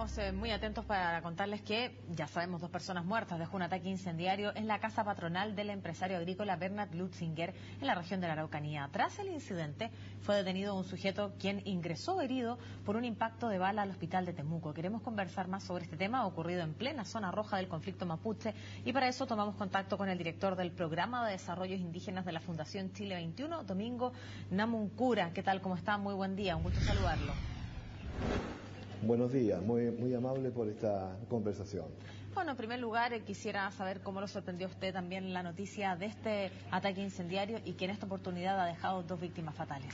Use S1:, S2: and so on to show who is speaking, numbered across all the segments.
S1: estamos muy atentos para contarles que, ya sabemos, 2 personas muertas dejó un ataque incendiario en la casa patronal del empresario agrícola Bernard Lutzinger en la región de la Araucanía. Tras el incidente fue detenido un sujeto quien ingresó herido por un impacto de bala al hospital de Temuco. Queremos conversar más sobre este tema ocurrido en plena zona roja del conflicto mapuche y para eso tomamos contacto con el director del Programa de Desarrollos Indígenas de la Fundación Chile 21, Domingo Namuncura. ¿Qué tal? ¿Cómo está? Muy buen día, un gusto saludarlo.
S2: Buenos días, muy amable por esta conversación.
S1: Bueno, en primer lugar quisiera saber cómo lo sorprendió usted también la noticia de este ataque incendiario y que en esta oportunidad ha dejado 2 víctimas fatales.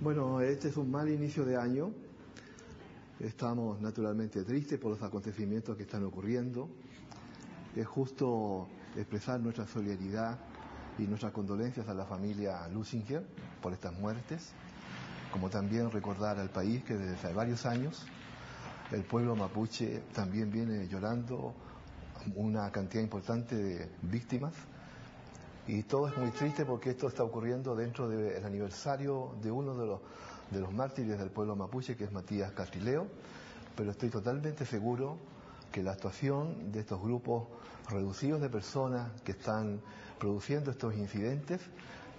S2: Bueno, este es un mal inicio de año. Estamos naturalmente tristes por los acontecimientos que están ocurriendo. Es justo expresar nuestra solidaridad y nuestras condolencias a la familia Lutzinger por estas muertes, como también recordar al país que desde hace varios años el pueblo mapuche también viene llorando una cantidad importante de víctimas, y todo es muy triste porque esto está ocurriendo dentro del aniversario de uno de los mártires del pueblo mapuche, que es Matías Castrileo, pero estoy totalmente seguro que la actuación de estos grupos reducidos de personas que están produciendo estos incidentes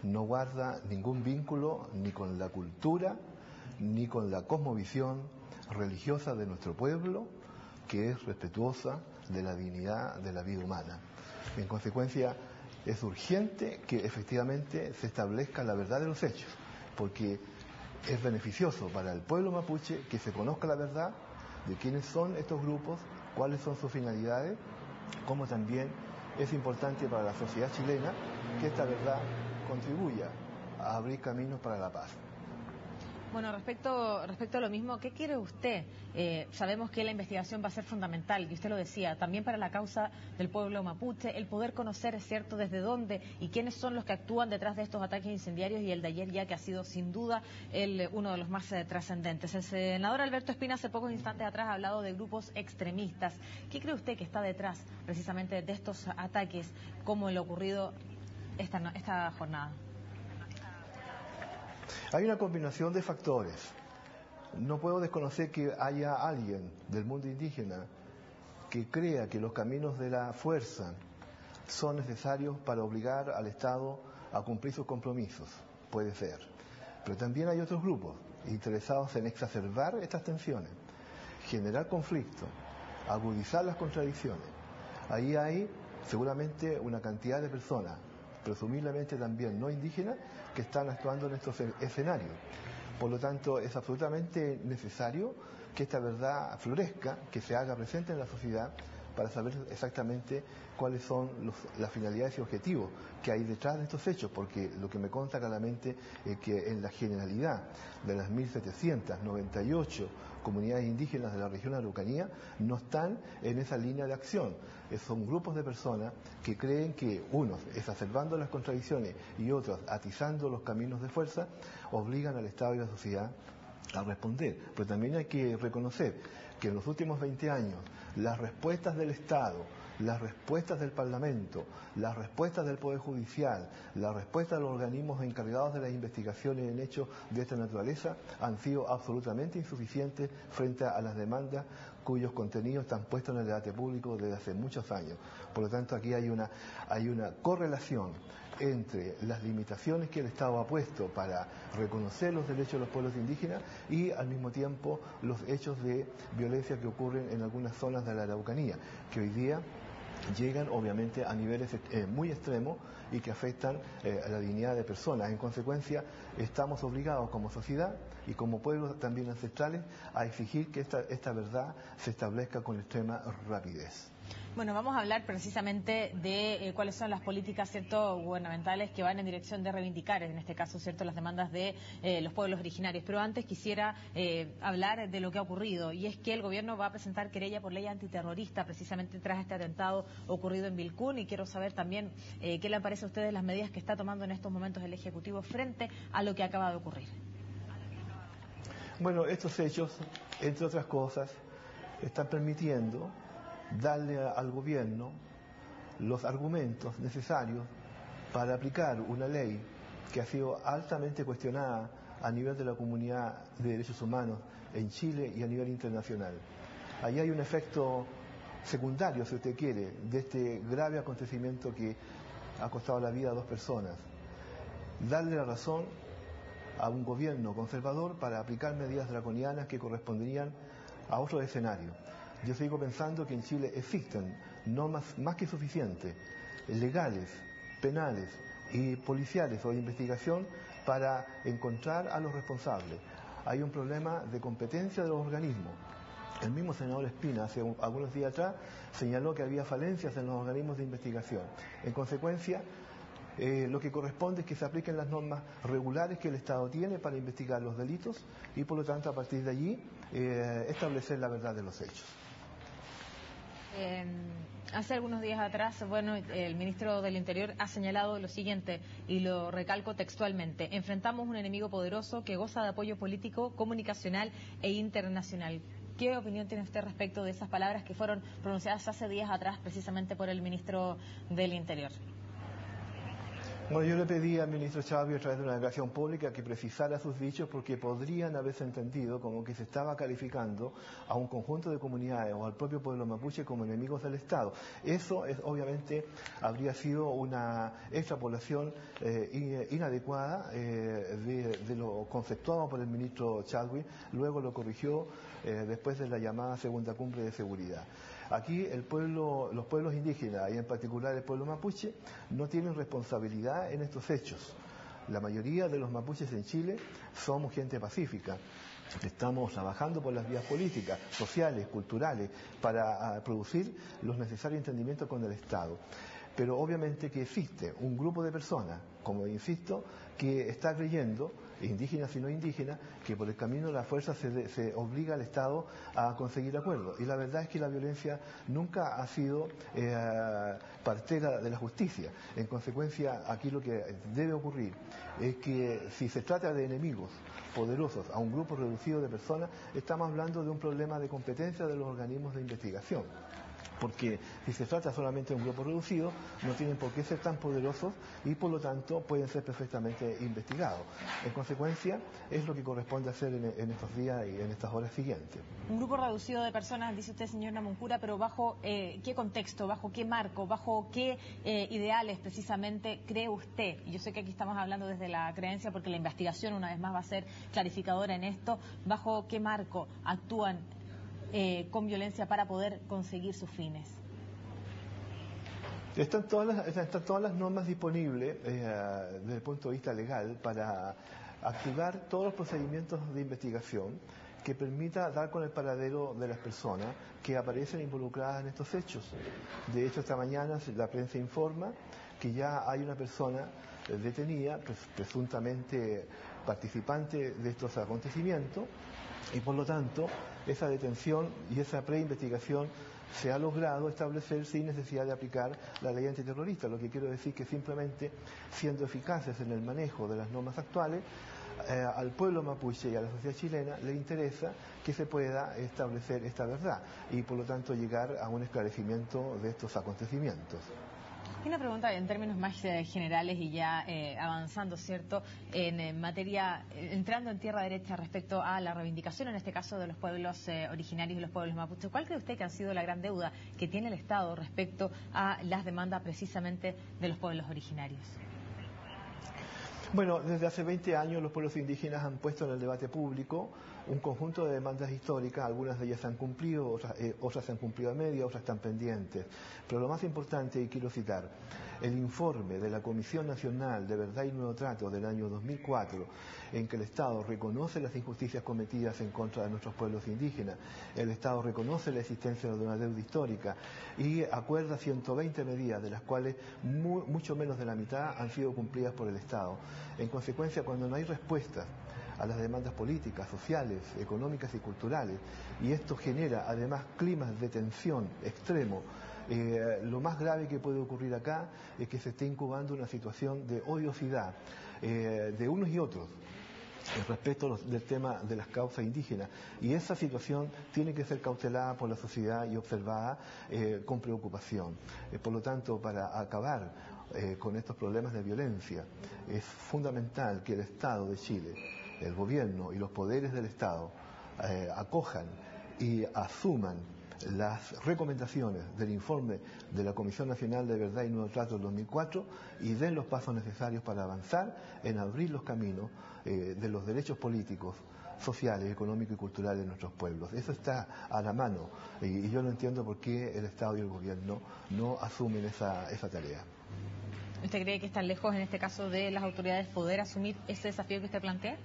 S2: no guarda ningún vínculo ni con la cultura ni con la cosmovisión religiosa de nuestro pueblo, que es respetuosa de la dignidad de la vida humana. En consecuencia, es urgente que efectivamente se establezca la verdad de los hechos, porque es beneficioso para el pueblo mapuche que se conozca la verdad de quiénes son estos grupos, cuáles son sus finalidades, como también es importante para la sociedad chilena que esta verdad contribuya a abrir caminos para la paz.
S1: Bueno, respecto a lo mismo, ¿qué quiere usted? Sabemos que la investigación va a ser fundamental, y usted lo decía, también para la causa del pueblo mapuche, el poder conocer, es cierto, desde dónde y quiénes son los que actúan detrás de estos ataques incendiarios, y el de ayer ya que ha sido sin duda uno de los más trascendentes. El senador Alberto Espina hace pocos instantes atrás ha hablado de grupos extremistas. ¿Qué cree usted que está detrás precisamente de estos ataques como el ocurrido esta jornada?
S2: Hay una combinación de factores. No puedo desconocer que haya alguien del mundo indígena que crea que los caminos de la fuerza son necesarios para obligar al Estado a cumplir sus compromisos. Puede ser. Pero también hay otros grupos interesados en exacerbar estas tensiones, generar conflicto, agudizar las contradicciones. Ahí hay seguramente una cantidad de personas, presumiblemente también no indígenas, que están actuando en estos escenarios. Por lo tanto, es absolutamente necesario que esta verdad florezca, que se haga presente en la sociedad, para saber exactamente cuáles son las finalidades y objetivos que hay detrás de estos hechos, porque lo que me consta claramente es que en la generalidad de las 1.798 comunidades indígenas de la región de la Araucanía no están en esa línea de acción. Son grupos de personas que creen que unos, exacerbando las contradicciones, y otros, atizando los caminos de fuerza, obligan al Estado y a la sociedad a responder. Pero también hay que reconocer que en los últimos 20 años las respuestas del Estado, las respuestas del Parlamento, las respuestas del Poder Judicial, las respuestas de los organismos encargados de las investigaciones en hechos de esta naturaleza han sido absolutamente insuficientes frente a las demandas cuyos contenidos están puestos en el debate público desde hace muchos años. Por lo tanto, aquí hay una correlación entre las limitaciones que el Estado ha puesto para reconocer los derechos de los pueblos indígenas y al mismo tiempo los hechos de violencia que ocurren en algunas zonas de la Araucanía, que hoy día llegan obviamente a niveles muy extremos y que afectan a la dignidad de personas. En consecuencia, estamos obligados como sociedad y como pueblos también ancestrales a exigir que esta verdad se establezca con extrema rapidez.
S1: Bueno, vamos a hablar precisamente de cuáles son las políticas, ¿cierto?, gubernamentales que van en dirección de reivindicar, en este caso, ¿cierto?, las demandas de los pueblos originarios. Pero antes quisiera hablar de lo que ha ocurrido, y es que el gobierno va a presentar querella por ley antiterrorista precisamente tras este atentado ocurrido en Vilcún, y quiero saber también qué le parece a ustedes las medidas que está tomando en estos momentos el Ejecutivo frente a lo que acaba de ocurrir.
S2: Bueno, estos hechos, entre otras cosas, están permitiendo darle al gobierno los argumentos necesarios para aplicar una ley que ha sido altamente cuestionada a nivel de la comunidad de derechos humanos en Chile y a nivel internacional. Ahí hay un efecto secundario, si usted quiere, de este grave acontecimiento que ha costado la vida a 2 personas. Darle la razón a un gobierno conservador para aplicar medidas draconianas que corresponderían a otro escenario. Yo sigo pensando que en Chile existen normas más que suficientes, legales, penales y policiales o de investigación para encontrar a los responsables. Hay un problema de competencia de los organismos. El mismo senador Espina, hace algunos días atrás, señaló que había falencias en los organismos de investigación. En consecuencia, lo que corresponde es que se apliquen las normas regulares que el Estado tiene para investigar los delitos y, por lo tanto, a partir de allí, establecer la verdad de los hechos.
S1: Hace algunos días atrás, el ministro del Interior ha señalado lo siguiente, y lo recalco textualmente: enfrentamos un enemigo poderoso que goza de apoyo político, comunicacional e internacional. ¿Qué opinión tiene usted respecto de esas palabras que fueron pronunciadas hace días atrás precisamente por el ministro del Interior?
S2: Bueno, yo le pedí al ministro Chávez a través de una declaración pública que precisara sus dichos porque podrían haberse entendido como que se estaba calificando a un conjunto de comunidades o al propio pueblo mapuche como enemigos del Estado. Eso obviamente habría sido una extrapolación inadecuada de lo conceptuado por el ministro Chadwick, luego lo corrigió después de la llamada segunda cumbre de seguridad. Aquí los pueblos indígenas, y en particular el pueblo mapuche, no tienen responsabilidad en estos hechos. La mayoría de los mapuches en Chile somos gente pacífica. Estamos trabajando por las vías políticas, sociales, culturales, para producir los necesarios entendimientos con el Estado. Pero obviamente que existe un grupo de personas, como insisto, que está creyendo, indígenas y no indígenas, que por el camino de la fuerza se obliga al Estado a conseguir acuerdos. Y la verdad es que la violencia nunca ha sido partera de la justicia. En consecuencia, aquí lo que debe ocurrir es que si se trata de enemigos poderosos a un grupo reducido de personas, estamos hablando de un problema de competencia de los organismos de investigación. Porque si se trata solamente de un grupo reducido, no tienen por qué ser tan poderosos y por lo tanto pueden ser perfectamente investigados. En consecuencia, es lo que corresponde hacer en estos días y en estas horas siguientes.
S1: Un grupo reducido de personas, dice usted, señor Namuncura, pero ¿bajo qué contexto, bajo qué marco, bajo qué ideales precisamente cree usted? Y yo sé que aquí estamos hablando desde la creencia porque la investigación una vez más va a ser clarificadora en esto. ¿Bajo qué marco actúan con violencia para poder conseguir sus fines?
S2: Están todas las normas disponibles desde el punto de vista legal para activar todos los procedimientos de investigación que permita dar con el paradero de las personas que aparecen involucradas en estos hechos. De hecho, esta mañana la prensa informa que ya hay una persona detenida, presuntamente participante de estos acontecimientos, y por lo tanto esa detención y esa preinvestigación se ha logrado establecer sin necesidad de aplicar la ley antiterrorista, lo que quiero decir que simplemente siendo eficaces en el manejo de las normas actuales, al pueblo mapuche y a la sociedad chilena le interesa que se pueda establecer esta verdad y por lo tanto llegar a un esclarecimiento de estos acontecimientos.
S1: Una pregunta en términos más generales y ya avanzando, ¿cierto?, en materia, entrando en tierra derecha respecto a la reivindicación, en este caso, de los pueblos originarios y los pueblos mapuches. ¿Cuál cree usted que ha sido la gran deuda que tiene el Estado respecto a las demandas precisamente de los pueblos originarios?
S2: Bueno, desde hace 20 años los pueblos indígenas han puesto en el debate público un conjunto de demandas históricas, algunas de ellas se han cumplido, otras se han cumplido a media, otras están pendientes. Pero lo más importante, y quiero citar, el informe de la Comisión Nacional de Verdad y Nuevo Trato del año 2004, en que el Estado reconoce las injusticias cometidas en contra de nuestros pueblos indígenas, el Estado reconoce la existencia de una deuda histórica y acuerda 120 medidas, de las cuales mucho menos de la mitad han sido cumplidas por el Estado. En consecuencia, cuando no hay respuesta a las demandas políticas, sociales, económicas y culturales, y esto genera además climas de tensión extremo, lo más grave que puede ocurrir acá es que se esté incubando una situación de odiosidad de unos y otros respecto del tema de las causas indígenas, y esa situación tiene que ser cautelada por la sociedad y observada con preocupación. Por lo tanto, para acabar con estos problemas de violencia, es fundamental que el Estado de Chile el gobierno y los poderes del Estado acojan y asuman las recomendaciones del informe de la Comisión Nacional de Verdad y Nuevo Trato del 2004 y den los pasos necesarios para avanzar en abrir los caminos de los derechos políticos, sociales, económicos y culturales de nuestros pueblos. Eso está a la mano y yo no entiendo por qué el Estado y el gobierno no asumen esa tarea.
S1: ¿Usted cree que están lejos, en este caso, de las autoridades poder asumir ese desafío que usted plantea?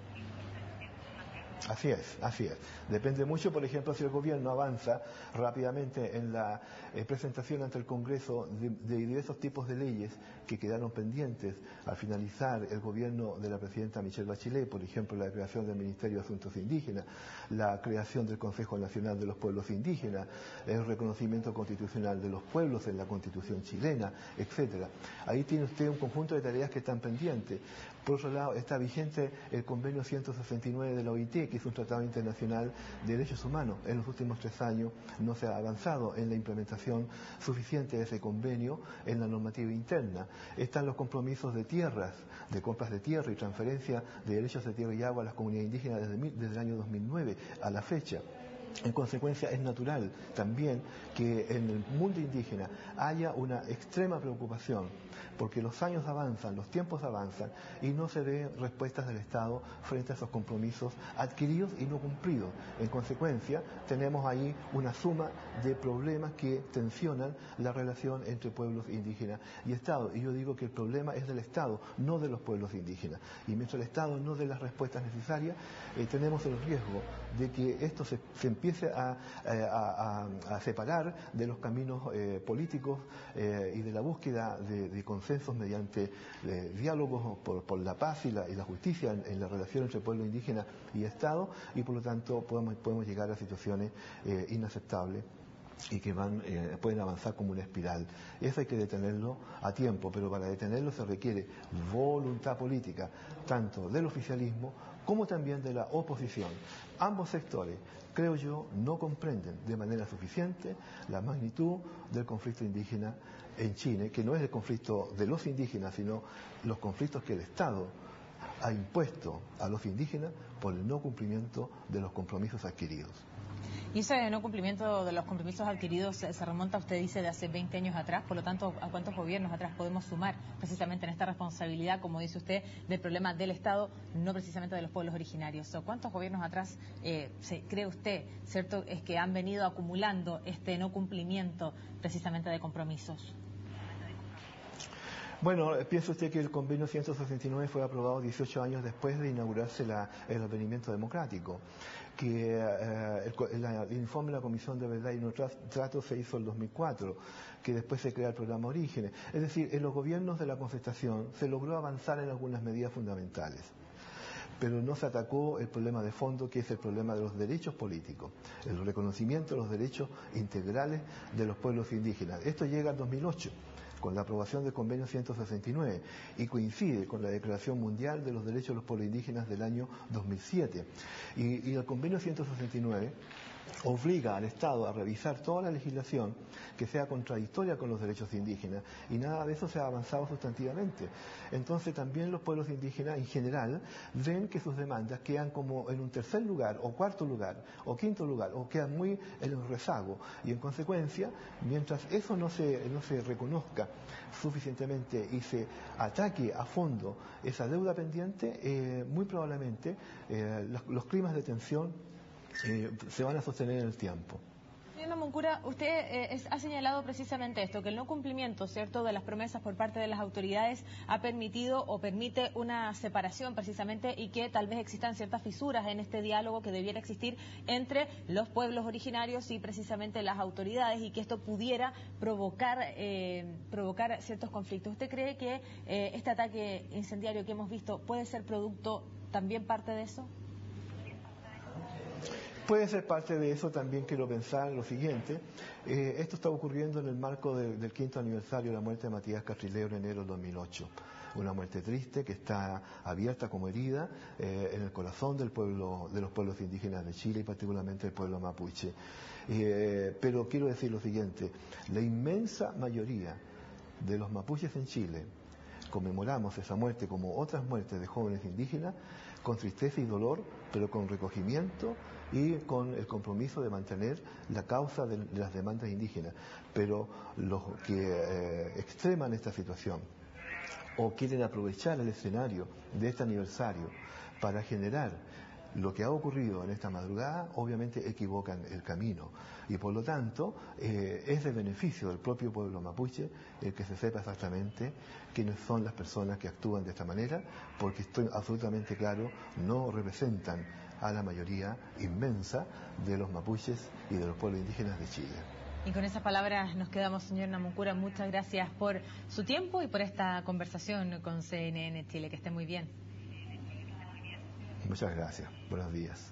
S2: Así es, así es. Depende mucho, por ejemplo, si el gobierno avanza rápidamente en la presentación ante el Congreso de diversos tipos de leyes que quedaron pendientes al finalizar el gobierno de la presidenta Michelle Bachelet, por ejemplo, la creación del Ministerio de Asuntos Indígenas, la creación del Consejo Nacional de los Pueblos Indígenas, el reconocimiento constitucional de los pueblos en la Constitución chilena, etcétera. Ahí tiene usted un conjunto de tareas que están pendientes. Por otro lado, está vigente el convenio 169 de la OIT, que es un tratado internacional de derechos humanos. En los últimos 3 años no se ha avanzado en la implementación suficiente de ese convenio en la normativa interna. Están los compromisos de tierras, de compras de tierra y transferencia de derechos de tierra y agua a las comunidades indígenas desde el año 2009 a la fecha. En consecuencia, es natural también que en el mundo indígena haya una extrema preocupación, porque los años avanzan, los tiempos avanzan, y no se ven respuestas del Estado frente a esos compromisos adquiridos y no cumplidos. En consecuencia, tenemos ahí una suma de problemas que tensionan la relación entre pueblos indígenas y Estado. Y yo digo que el problema es del Estado, no de los pueblos indígenas. Y mientras el Estado no dé las respuestas necesarias, tenemos el riesgo de que esto se empiece a separar de los caminos políticos y de la búsqueda de consensos mediante diálogos por la paz y la justicia en la relación entre pueblo indígena y Estado, y por lo tanto podemos llegar a situaciones inaceptables y que pueden avanzar como una espiral. Eso hay que detenerlo a tiempo, pero para detenerlo se requiere voluntad política, tanto del oficialismo como también de la oposición. Ambos sectores, creo yo, no comprenden de manera suficiente la magnitud del conflicto indígena en Chile, que no es el conflicto de los indígenas, sino los conflictos que el Estado ha impuesto a los indígenas por el no cumplimiento de los compromisos adquiridos.
S1: Y ese no cumplimiento de los compromisos adquiridos se remonta, usted dice, de hace 20 años atrás. Por lo tanto, ¿a cuántos gobiernos atrás podemos sumar precisamente en esta responsabilidad, como dice usted, del problema del Estado, no precisamente de los pueblos originarios? ¿O cuántos gobiernos atrás cree usted, cierto, es que han venido acumulando este no cumplimiento precisamente de compromisos?
S2: Bueno, piensa usted que el convenio 169 fue aprobado 18 años después de inaugurarse el advenimiento democrático, que el informe de la Comisión de Verdad y Nuevo Trato se hizo en 2004, que después se crea el programa Orígenes. Es decir, en los gobiernos de la Concertación se logró avanzar en algunas medidas fundamentales, pero no se atacó el problema de fondo, que es el problema de los derechos políticos, el reconocimiento de los derechos integrales de los pueblos indígenas. Esto llega en 2008. Con la aprobación del convenio 169 y coincide con la Declaración Mundial de los Derechos de los Pueblos Indígenas del año 2007. Y el convenio 169 obliga al Estado a revisar toda la legislación que sea contradictoria con los derechos indígenas, y nada de eso se ha avanzado sustantivamente. Entonces también los pueblos indígenas en general ven que sus demandas quedan como en un tercer lugar, o cuarto lugar, o quinto lugar, o quedan muy en el rezago, y en consecuencia, mientras eso no se reconozca suficientemente y se ataque a fondo esa deuda pendiente, muy probablemente los climas de tensión se van a sostener en el tiempo.
S1: Señor Moncura, usted ha señalado precisamente esto, que el no cumplimiento, ¿cierto?, de las promesas por parte de las autoridades ha permitido o permite una separación precisamente, y que tal vez existan ciertas fisuras en este diálogo que debiera existir entre los pueblos originarios y precisamente las autoridades, y que esto pudiera provocar ciertos conflictos. ¿Usted cree que este ataque incendiario que hemos visto puede ser producto, también parte de eso?
S2: Puede ser parte de eso. También quiero pensar lo siguiente. Esto está ocurriendo en el marco del 5º aniversario de la muerte de Matías Castrileo en enero del 2008. Una muerte triste que está abierta como herida en el corazón del pueblo, de los pueblos indígenas de Chile, y particularmente el pueblo mapuche. Pero quiero decir lo siguiente: la inmensa mayoría de los mapuches en Chile conmemoramos esa muerte, como otras muertes de jóvenes indígenas, con tristeza y dolor, pero con recogimiento y con el compromiso de mantener la causa de las demandas indígenas. Pero los que extreman esta situación o quieren aprovechar el escenario de este aniversario para generar lo que ha ocurrido en esta madrugada, obviamente equivocan el camino. Y por lo tanto, es de beneficio del propio pueblo mapuche el que se sepa exactamente quiénes son las personas que actúan de esta manera, porque estoy absolutamente claro, no representan a la mayoría inmensa de los mapuches y de los pueblos indígenas de Chile.
S1: Y con esas palabras nos quedamos, señor Namuncura. Muchas gracias por su tiempo y por esta conversación con CNN Chile. Que esté muy bien.
S2: Muchas gracias. Buenos días.